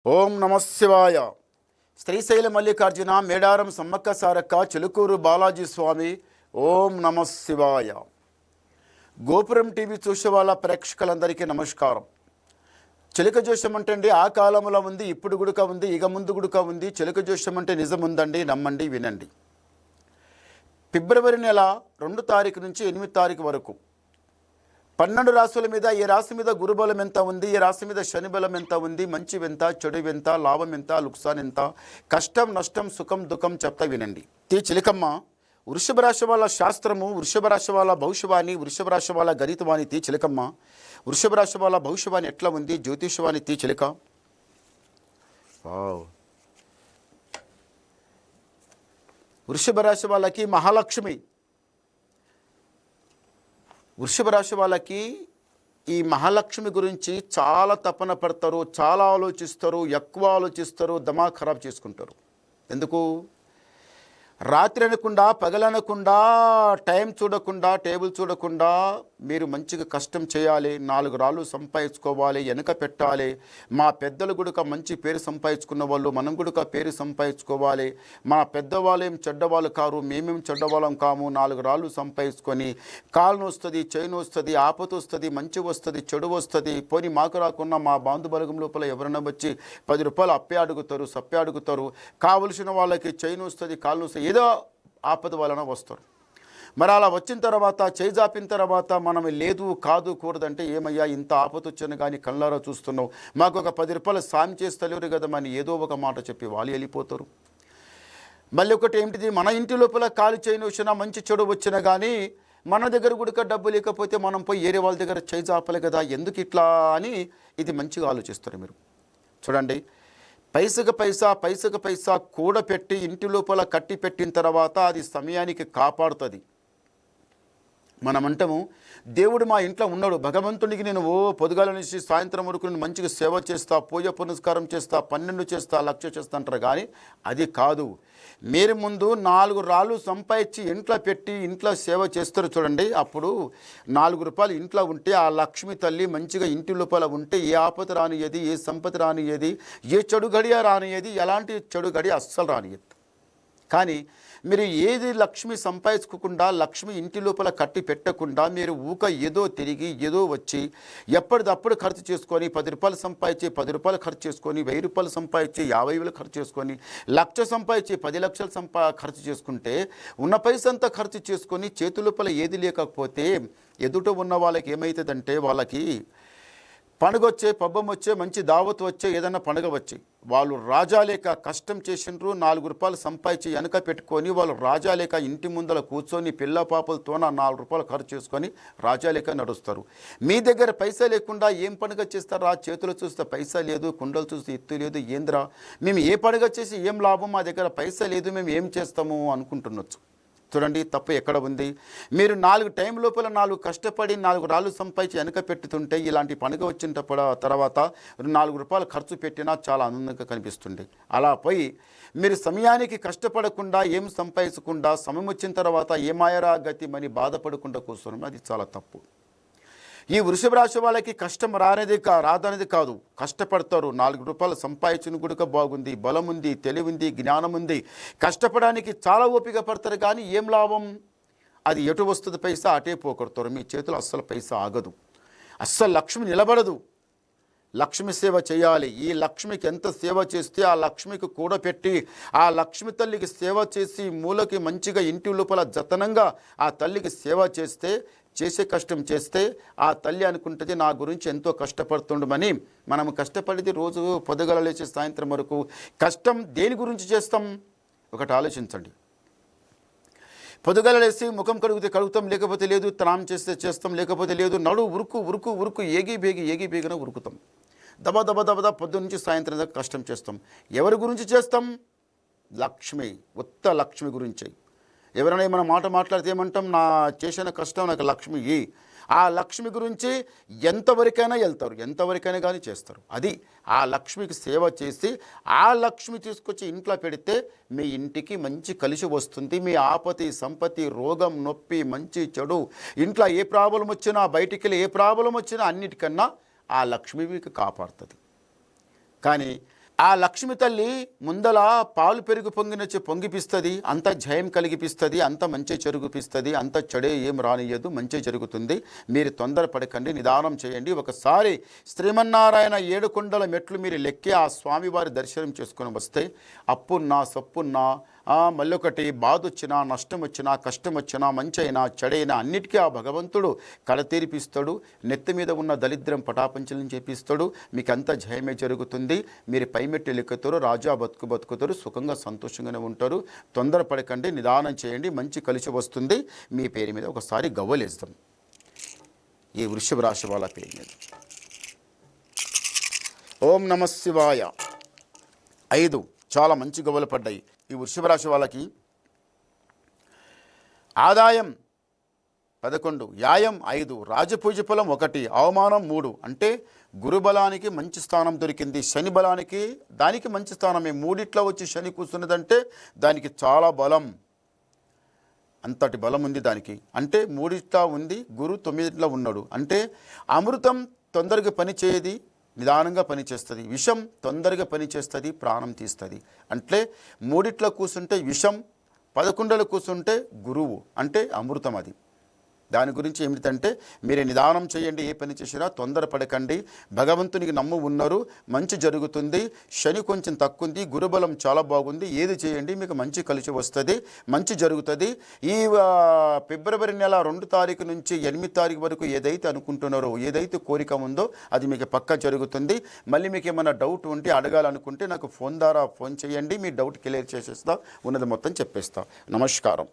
ఓం నమ శివాయ. శ్రీశైల మల్లికార్జున మేడారం సమ్మక్క సారక్క చిలుకూరు బాలాజీ స్వామి. ఓం నమ శివాయ. గోపురం టీవీ చూసే వాళ్ళ ప్రేక్షకులందరికీ నమస్కారం. చిలుక జోషం అంటే ఆ కాలంలో ఉంది, ఇప్పుడు గుడుక ఉంది, ఇక ముందు గుడుక ఉంది. చిలుక జోషం అంటే నిజం ఉందండి, నమ్మండి, వినండి. ఫిబ్రవరి నెల 2 తారీఖు నుంచి 8 తారీఖు వరకు 12 రాశుల మీద ఏ రాశి మీద గురుబలం ఎంత ఉంది, ఏ రాశి మీద శని బలం ఎంత ఉంది, మంచి ఎంత, చెడు ఎంత, లాభం ఎంత, లుక్సాన్ ఎంత, కష్టం నష్టం సుఖం దుఃఖం చెప్తా వినండి. చిలకమ్మ వృషభ రాశి వాళ్ళ శాస్త్రము, వృషభ రాశి వాళ్ళ భవిష్యవాణి, వృషభ రాశి వాళ్ళ గణితవాణి చిలకమ్మ. వృషభ రాశి వాళ్ళ భవిష్యవాణి ఎట్లా ఉంది, జ్యోతిషవాణి చిలక. వృషభ రాశి వాళ్ళకి మహాలక్ష్మి. వృషభ రాశి వాళ్ళకి ఈ మహాలక్ష్మి గురించి చాలా తపన పడతారు, చాలా ఆలోచిస్తారు, ఎక్కువ ఆలోచిస్తారు, దమాగ్ ఖరాబ్ చేసుకుంటారు. ఎందుకు? రాత్రి అనకుండా, పగలనకుండా, టైం చూడకుండా, టేబుల్ చూడకుండా మీరు మంచిగా కష్టం చేయాలి, 4 రాళ్ళు సంపాదించుకోవాలి, వెనక పెట్టాలి. మా పెద్దలు కూడా మంచి పేరు సంపాదించుకున్న వాళ్ళు, మనం కూడా పేరు సంపాదించుకోవాలి. మా పెద్దవాళ్ళు ఏం చెడ్డవాళ్ళు కారు, మేమేం చెడ్డవాళ్ళం కాము. 4 రాళ్ళు సంపాదించుకొని కాలును వస్తుంది, చేను వస్తుంది, ఆపత వస్తుంది, మంచి వస్తుంది, చెడు వస్తుంది. పోనీ మాకు రాకున్నా మా బాంధుబలగం లోపల ఎవరైనా వచ్చి 10 రూపాయలు అప్పే అడుగుతారు, సప్పే అడుగుతారు. కావలసిన వాళ్ళకి చైన్ వస్తుంది, కాళ్ళు వస్తుంది, ఏదో ఆపద వలన వస్తారు. మరి అలా వచ్చిన తర్వాత, చేయి జాపిన తర్వాత మనం లేదు కాదు కూడదంటే, ఏమయ్యా ఇంత ఆపద వచ్చాను కానీ కళ్ళారా చూస్తున్నావు, మాకు ఒక 10 రూపాయలు సాయం చేస్తలేరు కదా అని ఏదో ఒక మాట చెప్పి వాళ్ళు వెళ్ళిపోతారు. మళ్ళీ ఒకటి ఏమిటిది, మన ఇంటి లోపల కాలు చేయని వచ్చినా, మంచి చెడు వచ్చినా కానీ మన దగ్గర కూడా డబ్బు లేకపోతే మనం పోయి ఏరే వాళ్ళ దగ్గర చేయి జాపలే కదా, ఎందుకు ఇట్లా అని ఇది మంచిగా ఆలోచిస్తారు మీరు. చూడండి, పైసకు పైసా కూడపెట్టి ఇంటి లోపల కట్టి పెట్టిన తర్వాత అది సమయానికి కాపాడుతుంది. మనమంటాము దేవుడు మా ఇంట్లో ఉన్నాడు, భగవంతునికి నేను పొద్దుగాల నుంచి సాయంత్రం వరకు నేను మంచిగా సేవ చేస్తా, పూజ పునస్కారం చేస్తా, 12 చేస్తా, 1,00,000 చేస్తా అంటారు. కానీ అది కాదు. మీరు ముందు 4 రాళ్ళు సంపాదించి ఇంట్లో పెట్టి ఇంట్లో సేవ చేస్తారు చూడండి. అప్పుడు 4 రూపాయలు ఇంట్లో ఉంటే ఆ లక్ష్మి తల్లి మంచిగా ఇంటి లోపల ఉంటే ఏ ఆపద రానియది, ఏ సంపద రానియది, ఏ చెడు గడియ రానియది, ఎలాంటి చెడు గడియ అస్సలు రానియదు. కానీ మీరు ఏది లక్ష్మి సంపాదించుకోకుండా, లక్ష్మి ఇంటి లోపల కట్టి పెట్టకుండా మీరు ఏదో తిరిగి ఏదో వచ్చి ఎప్పటిదప్పుడు ఖర్చు చేసుకొని 10 రూపాయలు సంపాదించి 10 రూపాయలు ఖర్చు చేసుకొని, 1000 రూపాయలు సంపాదించి 50,000 ఖర్చు చేసుకొని, 1,00,000 సంపాదించి 10 లక్షలు ఖర్చు చేసుకుంటే, ఉన్న పైసంతా ఖర్చు చేసుకొని చేతి లోపల ఏది లేకపోతే ఎదుట ఉన్న వాళ్ళకి ఏమవుతుందంటే, వాళ్ళకి పండుగ వచ్చే, పబ్బం వచ్చే, మంచి దావత్ వచ్చే, ఏదైనా పండుగ వచ్చి వాళ్ళు రాజా లేక కష్టం చేసిండ్రు, 4 రూపాయలు సంపాదించి వెనక పెట్టుకొని వాళ్ళు రాజా లేక ఇంటి ముందర కూర్చొని పిల్ల పాపలతో 4 రూపాయలు ఖర్చు చేసుకొని రాజా లేక నడుస్తారు. మీ దగ్గర పైసా లేకుండా ఏం పండుగ చేస్తారా? చేతులు చూస్తే పైసా లేదు, కుండలు చూస్తే ఎత్తు లేదు, ఏంద్రా మేము ఏ పండుగ చేసి ఏం లాభం, మా దగ్గర పైసా లేదు, మేము ఏం చేస్తాము అనుకుంటున్నచ్చు. చూడండి, తప్పు ఎక్కడ ఉంది. మీరు 4 టైం లోపల 4 కష్టపడి 4 రాళ్ళు సంపాదించి వెనక పెట్టుతుంటే, ఇలాంటి పండుగ వచ్చిన తర్వాత 4 రూపాయలు ఖర్చు పెట్టినా చాలా ఆనందంగా కనిపిస్తుంది. అలా పోయి మీరు సమయానికి కష్టపడకుండా, ఏం సంపాదించకుండా, సమయం వచ్చిన తర్వాత ఏమాయరా గతి అని బాధపడకుండా కూర్చోవడం అది చాలా తప్పు. ఈ వృషభ రాశి వాళ్ళకి కష్టం రాదనేది కాదు, కష్టపడతారు. 4 రూపాయలు సంపాదించిన గుడిక బాగుంది, బలం ఉంది, తెలివి ఉంది, జ్ఞానం ఉంది, కష్టపడడానికి చాలా ఓపిక పడతారు. కానీ ఏం లాభం? అది ఎటు వస్తుంది పైసా, అటే పోగొడతారు. మీ చేతులు అస్సలు పైసా ఆగదు, అస్సలు లక్ష్మి నిలబడదు. లక్ష్మి సేవ చేయాలి. ఈ లక్ష్మికి ఎంత సేవ చేస్తే ఆ లక్ష్మికి కూడపెట్టి ఆ లక్ష్మి తల్లికి సేవ చేసి మూలకి మంచిగా ఇంటి లోపల జతనంగా ఆ తల్లికి సేవ చేసే కష్టం చేస్తే ఆ తల్లి అనుకుంటుంది నా గురించి ఎంతో కష్టపడుతుండమని. మనం కష్టపడేది రోజు పొద్దుగల లేచి సాయంత్రం వరకు కష్టం దేని గురించి చేస్తాం? ఒకటి ఆలోచించండి. పొద్దుగల లేసి ముఖం కడుగుతాం, లేకపోతే లేదు, త్రాం చేస్తే చేస్తాం, లేకపోతే లేదు, నడు ఉరుకు ఏగి బేగిన ఉరుకుతాం. దబ పొద్దు నుంచి సాయంత్రం దాకా కష్టం చేస్తాం. ఎవరి గురించి చేస్తాం? లక్ష్మి, ఉత్త లక్ష్మి గురించి. ఎవరైనా ఏమైనా మాట మాట్లాడితే ఏమంటాం? నా చేసిన కష్టం నాకు లక్ష్మి. ఆ లక్ష్మి గురించి ఎంతవరకైనా వెళ్తారు, ఎంతవరకైనా కానీ చేస్తారు. అది ఆ లక్ష్మికి సేవ చేసి ఆ లక్ష్మి తీసుకొచ్చి ఇంట్లో పెడితే మీ ఇంటికి మంచి కలిసి వస్తుంది. మీ ఆపతి సంపత్తి, రోగం, నొప్పి, మంచి చెడు, ఇంట్లో ఏ ప్రాబ్లం వచ్చినా, బయటికి వెళ్ళి ఏ ప్రాబ్లం వచ్చినా అన్నిటికన్నా ఆ లక్ష్మి మీకు కాపాడుతుంది. కానీ ఆ లక్ష్మి తల్లి ముందల పాలు పెరుగు పొంగినచ్చి పొంగిపిస్తుంది, అంత జయం కలిగిపిస్తుంది, అంత మంచి జరుగుపిస్తుంది, అంత చెడే ఏం రానియదు, మంచి జరుగుతుంది. మీరు తొందరపడకండి, నిదానం చేయండి. ఒకసారి శ్రీమన్నారాయణ 7 కొండల మెట్లు మీరు లెక్కి ఆ స్వామివారి దర్శనం చేసుకొని వస్తే అప్పున్నా సప్పున్నా మళ్ళొకటి బాధ వచ్చినా, నష్టం వచ్చినా, కష్టం వచ్చినా, మంచి అయినా చెడైనా అన్నిటికీ ఆ భగవంతుడు కళ తీరిపిస్తాడు. నెత్తి మీద ఉన్న దరిద్రం పటాపంచలను చేపిస్తాడు. మీకు అంత జయమే జరుగుతుంది. మీరు పైమెట్టు లెక్కుతారు, రాజా బతుకుతారు, సుఖంగా సంతోషంగానే ఉంటారు. తొందరపడకండి, నిదానం చేయండి, మంచి కలిసి వస్తుంది. మీ పేరు మీద ఒకసారి గవ్వలేస్తాం ఈ వృషభ రాశి వాళ్ళ పేరు మీద. ఓం నమ శివాయ. 5 చాలా మంచి గవ్వలు పడ్డాయి ఈ వృషభ రాశి వాళ్ళకి. ఆదాయం 11, వ్యాయం 5, రాజపూజ ఫలం 1, అవమానం 3. అంటే గురుబలానికి మంచి స్థానం దొరికింది, శని బలానికి దానికి మంచి స్థానమే. 3 వచ్చి శని కూర్చున్నదంటే దానికి చాలా బలం, అంతటి బలం ఉంది దానికి. అంటే 3 ఉంది, గురు 9 ఉన్నాడు. అంటే అమృతం తొందరగా పని చేయది, నిదానంగా పనిచేస్తుంది. విషం తొందరగా పనిచేస్తుంది, ప్రాణం తీస్తుంది. అంటే 3 కూర్చుంటే విషం, 11 కూర్చుంటే గురువు, అంటే అమృతం. అది దాని గురించి ఏమిటంటే మీరు నిదానం చేయండి. ఏ పని చేసినా తొందరపడకండి. భగవంతునికి నమ్ము ఉన్నారు, మంచి జరుగుతుంది. శని కొంచెం తక్కువ ఉంది, గురుబలం చాలా బాగుంది. ఏది చేయండి మీకు మంచి కలిసి వస్తుంది, మంచి జరుగుతుంది. ఈ ఫిబ్రవరి నెల 2 తారీఖు నుంచి 8 తారీఖు వరకు ఏదైతే అనుకుంటున్నారో, ఏదైతే కోరిక ఉందో అది మీకు పక్కా జరుగుతుంది. మళ్ళీ మీకు ఏమైనా డౌట్ ఉంటే అడగాలనుకుంటే నాకు ఫోన్ ద్వారా ఫోన్ చేయండి, మీ డౌట్ క్లియర్ చేసేస్తా, ఉన్నది మొత్తం చెప్పేస్తా. నమస్కారం.